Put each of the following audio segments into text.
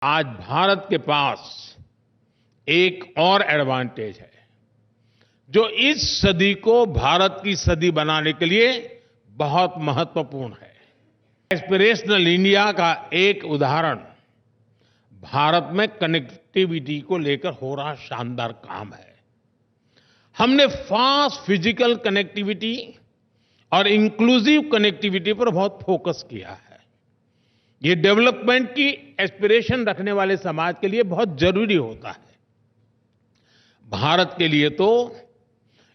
आज भारत के पास एक और एडवांटेज है जो इस सदी को भारत की सदी बनाने के लिए बहुत महत्वपूर्ण है। एस्पिरेशनल इंडिया का एक उदाहरण भारत में कनेक्टिविटी को लेकर हो रहा शानदार काम है। हमने फास्ट फिजिकल कनेक्टिविटी और इंक्लूसिव कनेक्टिविटी पर बहुत फोकस किया है। ये डेवलपमेंट की एस्पिरेशन रखने वाले समाज के लिए बहुत जरूरी होता है। भारत के लिए तो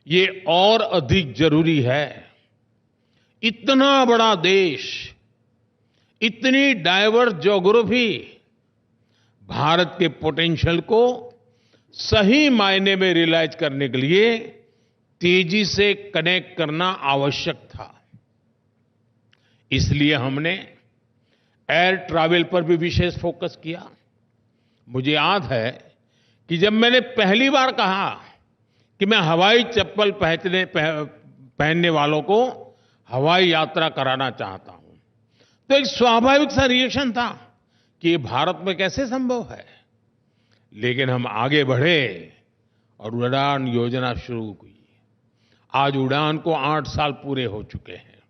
ये और अधिक जरूरी है। इतना बड़ा देश, इतनी डाइवर्स ज्योग्राफी, भारत के पोटेंशियल को सही मायने में रियलाइज करने के लिए तेजी से कनेक्ट करना आवश्यक था। इसलिए हमने एयर ट्रैवल पर भी विशेष फोकस किया। मुझे याद है कि जब मैंने पहली बार कहा कि मैं हवाई चप्पल पहनने वालों को हवाई यात्रा कराना चाहता हूं, तो एक स्वाभाविक सा रिएक्शन था कि ये भारत में कैसे संभव है। लेकिन हम आगे बढ़े और उड़ान योजना शुरू की। आज उड़ान को 8 साल पूरे हो चुके हैं।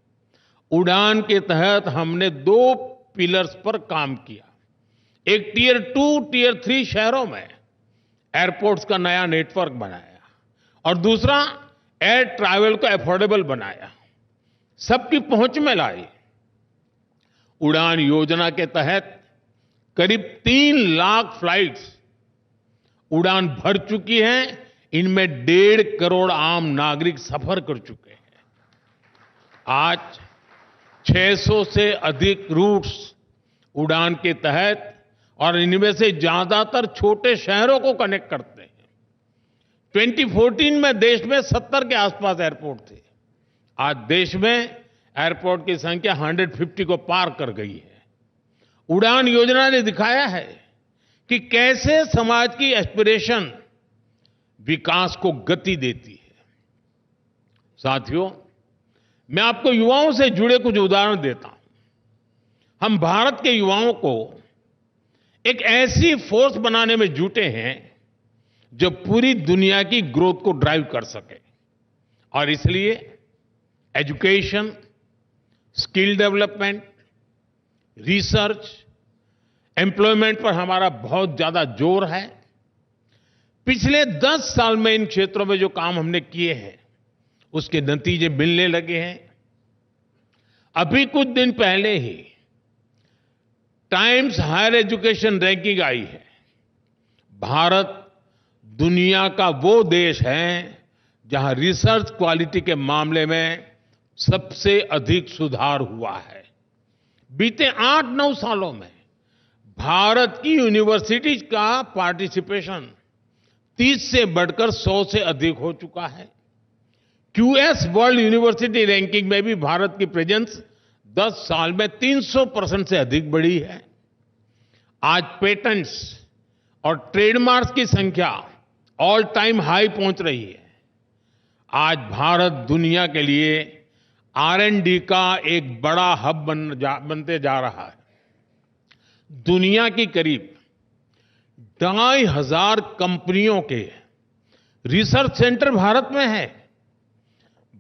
उड़ान के तहत हमने 2 पिलर्स पर काम किया। एक टियर 2, टियर 3 शहरों में एयरपोर्ट्स का नया नेटवर्क बनाया और दूसरा एयर ट्रैवल को अफोर्डेबल बनाया, सबकी पहुंच में लाई। उड़ान योजना के तहत करीब 3 लाख फ्लाइट्स उड़ान भर चुकी हैं। इनमें 1.5 करोड़ आम नागरिक सफर कर चुके हैं। आज 600 से अधिक रूट्स उड़ान के तहत और इनमें से ज्यादातर छोटे शहरों को कनेक्ट करते हैं। 2014 में देश में 70 के आसपास एयरपोर्ट थे। आज देश में एयरपोर्ट की संख्या 150 को पार कर गई है। उड़ान योजना ने दिखाया है कि कैसे समाज की एस्पिरेशन विकास को गति देती है। साथियों, मैं आपको युवाओं से जुड़े कुछ उदाहरण देता हूं। हम भारत के युवाओं को एक ऐसी फोर्स बनाने में जुटे हैं जो पूरी दुनिया की ग्रोथ को ड्राइव कर सके। और इसलिए education, skill development, research, employment पर हमारा बहुत ज्यादा जोर है। पिछले 10 साल में इन क्षेत्रों में जो काम हमने किए हैं उसके नतीजे मिलने लगे हैं। अभी कुछ दिन पहले ही टाइम्स हायर एजुकेशन रैंकिंग आई है। भारत दुनिया का वो देश है जहां रिसर्च क्वालिटी के मामले में सबसे अधिक सुधार हुआ है। बीते 8-9 सालों में भारत की यूनिवर्सिटीज का पार्टिसिपेशन 30 से बढ़कर 100 से अधिक हो चुका है। क्यूएस वर्ल्ड यूनिवर्सिटी रैंकिंग में भी भारत की प्रेजेंस 10 साल में 300% से अधिक बढ़ी है। आज पेटेंट्स और ट्रेडमार्क्स की संख्या ऑल टाइम हाई पहुंच रही है। आज भारत दुनिया के लिए R&D का एक बड़ा हब बनते जा रहा है। दुनिया की करीब 2,500 कंपनियों के रिसर्च सेंटर भारत में है।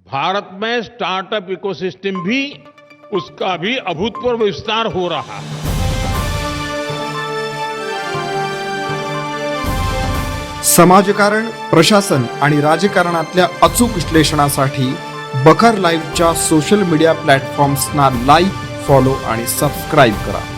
भारत में स्टार्टअप इकोसिस्टम भी, उसका भी अभूतपूर्व विस्तार हो रहा है। समाजकारण, प्रशासन आणि राजकारणातल्या अचूक विश्लेषणासाठी बखर लाईव्हच्या सोशल मीडिया प्लॅटफॉर्म्सना लाईक, फॉलो आणि सबस्क्राईब करा.